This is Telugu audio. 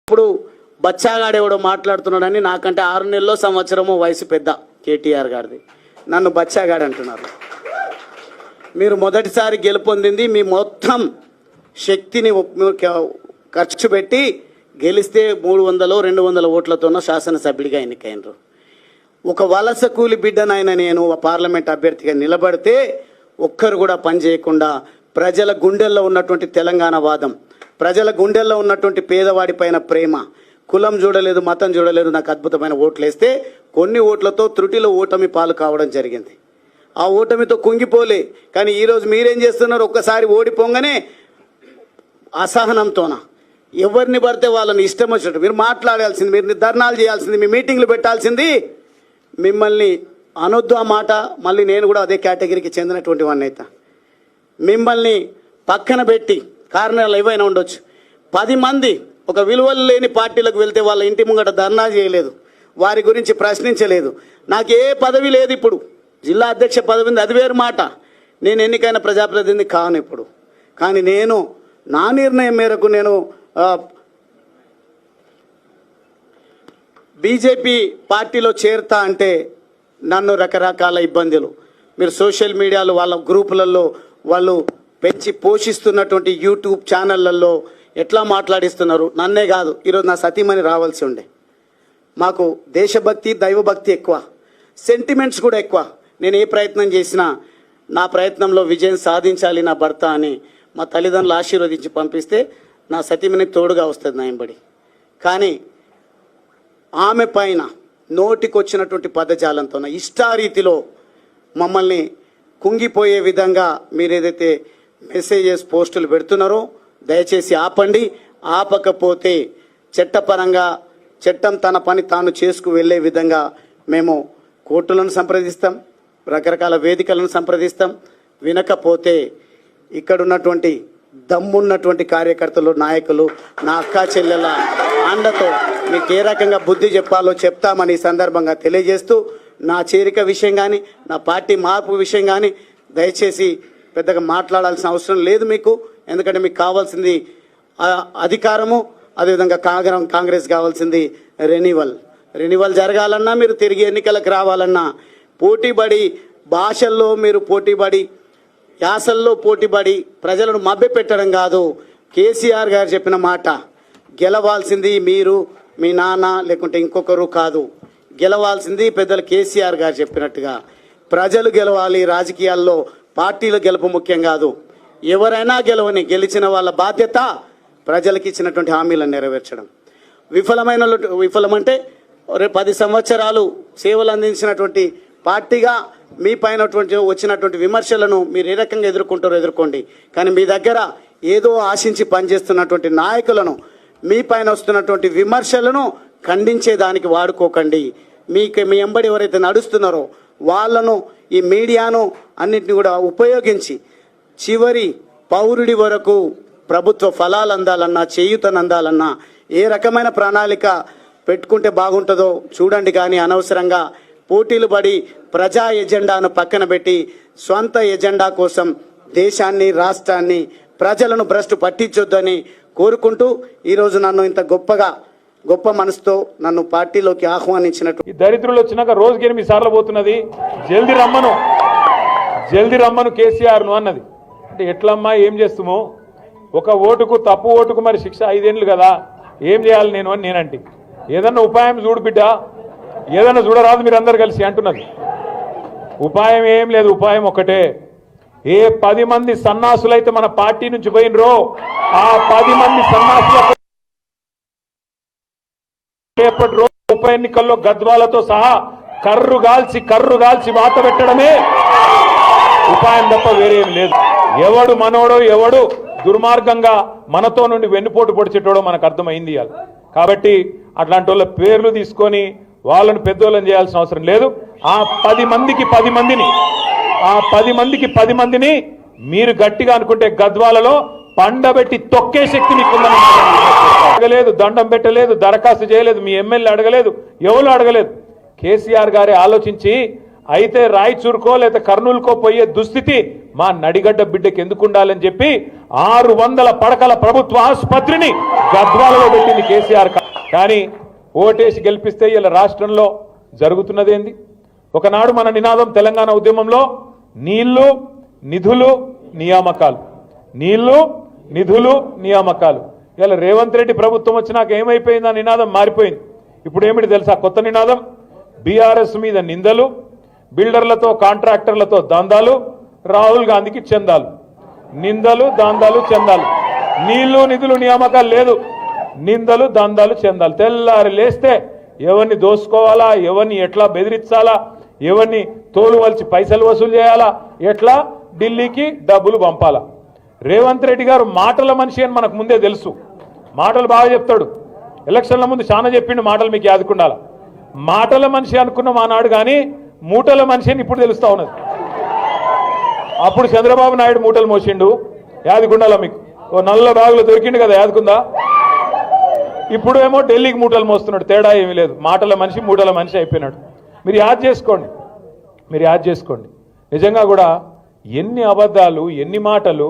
ఇప్పుడు బచ్చాగాడెవడో మాట్లాడుతున్నాడని నాకంటే 6 నెలల్లో సంవత్సరమో వయసు పెద్ద కేటీఆర్ గారిది, నన్ను బచ్చాగాడు అంటున్నారు. మీరు మొదటిసారి గెలుపొందింది మీ మొత్తం శక్తిని ఖర్చు పెట్టి గెలిస్తే 300-200 ఓట్లతోనో శాసనసభ్యుడిగా ఎన్నికైనరు. ఒక వలస కూలి బిడ్డనైనా నేను పార్లమెంట్ అభ్యర్థిగా నిలబడితే ఒక్కరు కూడా పని చేయకుండా ప్రజల గుండెల్లో ఉన్నటువంటి తెలంగాణ వాదం, ప్రజల గుండెల్లో ఉన్నటువంటి పేదవాడి పైన ప్రేమ, కులం చూడలేదు మతం చూడలేదు, నాకు అద్భుతమైన ఓట్లు వేస్తే కొన్ని ఓట్లతో త్రుటిలో ఓటమి పాలు కావడం జరిగింది. ఆ ఓటమితో కుంగిపోలే. కానీ ఈరోజు మీరేం చేస్తున్నారు? ఒక్కసారి ఓడిపోగానే అసహనంతోన ఎవరిని పడితే వాళ్ళని ఇష్టం వచ్చినట్టు మీరు మాట్లాడాల్సింది, మీరు ధర్నాలు చేయాల్సింది, మీ మీటింగ్లు పెట్టాల్సింది. మిమ్మల్ని అనొద్దు ఆ మాట. మళ్ళీ నేను కూడా అదే కేటగిరీకి చెందినటువంటి వాడిని అయితే మిమ్మల్ని పక్కన పెట్టి కారణాలు ఏవైనా ఉండొచ్చు. 10 మంది ఒక విలువలు లేని పార్టీలకు వెళ్తే వాళ్ళ ఇంటి ముంగట ధర్నా చేయలేదు, వారి గురించి ప్రశ్నించలేదు. నాకు ఏ పదవి లేదు. ఇప్పుడు జిల్లా అధ్యక్ష పదవి ఉంది, అది వేరు మాట. నేను ఎన్నికైన ప్రజాప్రతినిధి కాను ఇప్పుడు. కానీ నేను నా నిర్ణయం మేరకు నేను బీజేపీ పార్టీలో చేరుతా అంటే నన్ను రకరకాల ఇబ్బందులు, మీరు సోషల్ మీడియాలో వాళ్ళ గ్రూపులలో వాళ్ళు పెంచి పోషిస్తున్నటువంటి యూట్యూబ్ ఛానళ్లలో ఎట్లా మాట్లాడిస్తున్నారు. నన్నే కాదు, ఈరోజు నా సతీమణి రావాల్సి ఉండే. మాకు దేశభక్తి దైవభక్తి ఎక్కువ, సెంటిమెంట్స్ కూడా ఎక్కువ. నేను ఏ ప్రయత్నం చేసినా నా ప్రయత్నంలో విజయం సాధించాలి నా భర్త అని మా తల్లిదండ్రులు ఆశీర్వదించి పంపిస్తే నా సతీమణి తోడుగా వస్తుంది నా ఎంబడి. కానీ ఆమె పైన నోటికొచ్చినటువంటి పదజాలంతో ఇష్టారీతిలో మమ్మల్ని కుంగిపోయే విధంగా మీరు ఏదైతే మెసేజెస్ పోస్టులు పెడుతున్నారో దయచేసి ఆపండి. ఆపకపోతే చట్టపరంగా చట్టం తన పని తాను చేసుకు వెళ్ళే విధంగా మేము కోర్టులను సంప్రదిస్తాం, రకరకాల వేదికలను సంప్రదిస్తాం. వినకపోతే ఇక్కడ ఉన్నటువంటి దమ్మున్నటువంటి కార్యకర్తలు, నాయకులు, నా అక్కా చెల్లెల అండతో మీకు ఏ రకంగా బుద్ధి చెప్పాలో చెప్తామని ఈ సందర్భంగా తెలియజేస్తూ, నా చేరిక విషయం కానీ నా పార్టీ మార్పు విషయం కానీ దయచేసి పెద్దగా మాట్లాడాల్సిన అవసరం లేదు మీకు. ఎందుకంటే మీకు కావాల్సింది అధికారము, అదేవిధంగా కాంగ్రెస్ కావాల్సింది రెన్యువల్ జరగాలన్నా, మీరు తిరిగి ఎన్నికలకు రావాలన్నా పోటీపడి భాషల్లో మీరు పోటీపడి యాసల్లో పోటీపడి ప్రజలను మభ్యపెట్టడం కాదు. కేసీఆర్ గారు చెప్పిన మాట, గెలవాల్సింది మీరు, మీ నాన్న, లేకుంటే ఇంకొకరు కాదు. గెలవాల్సింది పెద్దలు కేసీఆర్ గారు చెప్పినట్టుగా ప్రజలు గెలవాలి. రాజకీయాల్లో పార్టీల గెలుపు ముఖ్యం కాదు. ఎవరైనా గెలవని, గెలిచిన వాళ్ళ బాధ్యత ప్రజలకు ఇచ్చినటువంటి హామీలను నెరవేర్చడం. విఫలమంటే 10 సంవత్సరాలు సేవలు అందించినటువంటి పార్టీగా మీ పైన వచ్చినటువంటి విమర్శలను మీరు ఏ రకంగా ఎదుర్కొంటారో ఎదుర్కోండి. కానీ మీ దగ్గర ఏదో ఆశించి పనిచేస్తున్నటువంటి నాయకులను, మీ పైన వస్తున్నటువంటి విమర్శలను ఖండించేదానికి వాడుకోకండి. మీ ఎంబడి ఎవరైతే నడుస్తున్నారో వాళ్ళను, ఈ మీడియాను అన్నింటినీ కూడా ఉపయోగించి చివరి పౌరుడి వరకు ప్రభుత్వ ఫలాలు అందాలన్నా, చేయూతను అందాలన్నా ఏ రకమైన ప్రణాళిక పెట్టుకుంటే బాగుంటుందో చూడండి. కానీ అనవసరంగా పోటీలు పడి ప్రజా ఎజెండాను పక్కన పెట్టి స్వంత ఎజెండా కోసం దేశాన్ని, రాష్ట్రాన్ని, ప్రజలను భ్రష్టు పట్టించొద్దని కోరుకుంటూ ఈరోజు నన్ను ఇంత గొప్ప మనసుతో నన్ను పార్టీలోకి ఆహ్వానించినట్టు. ఈ దరిద్రులు వచ్చినాక రోజుకి 8 సార్లు పోతున్నది, జల్దీ రమ్మను కేసీఆర్ను అన్నది. అంటే ఎట్లమ్మా, ఏం చేస్తామో? ఒక ఓటుకు, తప్పు ఓటుకు మరి శిక్ష 5 ఏళ్ళు కదా, ఏం చేయాలి నేను అని నేనంటే, ఏదన్నా ఉపాయం చూడు బిడ్డ, ఏదన్నా చూడరాదు మీరు అందరు కలిసి అంటున్నది. ఉపాయం ఏం లేదు, ఉపాయం ఒకటే. ఏ 10 మంది సన్నాసులైతే మన పార్టీ నుంచి పోయినరో ఆ 10 మంది సన్నాసుల రేపటి రోజు ఉప ఎన్నికల్లో గద్వాలతో సహా కర్రు గాల్చి వాత పెట్టడమే ఉపాయం తప్ప వేరేం లేదు. ఎవడు మనోడో, ఎవడు దుర్మార్గంగా మనతో నుండి వెన్నుపోటు పొడిచేటోడో మనకు అర్థమైంది. కాబట్టి అట్లాంటి వాళ్ళ పేర్లు తీసుకొని వాళ్ళని పెద్దోళ్ళని చేయాల్సిన అవసరం లేదు. ఆ 10 మందికి 10 మందిని మీరు గట్టిగా అనుకుంటే గద్వాలలో పండబెట్టి తొక్కే శక్తి మీకుందని. అడగలేదు, దండం పెట్టలేదు, దరఖాస్తు చేయలేదు, మీ ఎమ్మెల్యే అడగలేదు, ఎవరు అడగలేదు. కేసీఆర్ గారే ఆలోచించి అయితే రాయచూరుకో లేదా కర్నూలుకో పోయే దుస్థితి మా నడిగడ్డ బిడ్డకి ఎందుకు ఉండాలని చెప్పి 600 పడకల ప్రభుత్వ ఆసుపత్రిని గద్వాలలో పెట్టింది కేసీఆర్. కానీ ఓటేసి గెలిపిస్తే ఇలా రాష్ట్రంలో జరుగుతున్నదేంది? ఒకనాడు మన నినాదం తెలంగాణ ఉద్యమంలో నీళ్లు నిధులు నియామకాలు, నీళ్లు నిధులు నియామకాలు. ఇలా రేవంత్ రెడ్డి ప్రభుత్వం వచ్చినాక ఏమైపోయింది? ఆ నినాదం మారిపోయింది. ఇప్పుడు ఏమిటి తెలుసా కొత్త నినాదం? బీఆర్ఎస్ మీద నిందలు, బిల్డర్లతో కాంట్రాక్టర్లతో దందాలు, రాహుల్ గాంధీకి చందాలు. నిందలు దందాలు చందాలు, నీళ్లు నిధులు నియామకాలు లేదు, నిందలు దందాలు చందాలు. తెల్లారి లేస్తే ఎవరిని దోసుకోవాలా, ఎవరిని ఎట్లా బెదిరించాలా, ఎవరిని తోలు వలిచి పైసలు వసూలు చేయాలా, ఎట్లా ఢిల్లీకి డబ్బులు పంపాలా. రేవంత్ రెడ్డి గారు మాటల మనిషి అని మనకు ముందే తెలుసు. మాటలు బాగా చెప్తాడు. ఎలక్షన్ల ముందు చాలా చెప్పిండు మాటలు, మీకు యాదుకుండాల. మాటల మనిషి అనుకున్నాం ఆనాడు, కానీ మూటల మనిషి అని ఇప్పుడు తెలుస్తా ఉన్నది. అప్పుడు చంద్రబాబు నాయుడు మూటలు మోసిండు, యాదుకుండాల మీకు. ఓ నల్ల బ్యాగులు దొరికిండు కదా, యాదుకుందా? ఇప్పుడు ఏమో ఢిల్లీకి మూటలు మోస్తున్నాడు. తేడా ఏమీ లేదు. మాటల మనిషి మూటల మనిషి అయిపోయినాడు. మీరు యాద్ చేసుకోండి, మీరు యాద్ చేసుకోండి. నిజంగా కూడా ఎన్ని అబద్ధాలు, ఎన్ని మాటలు.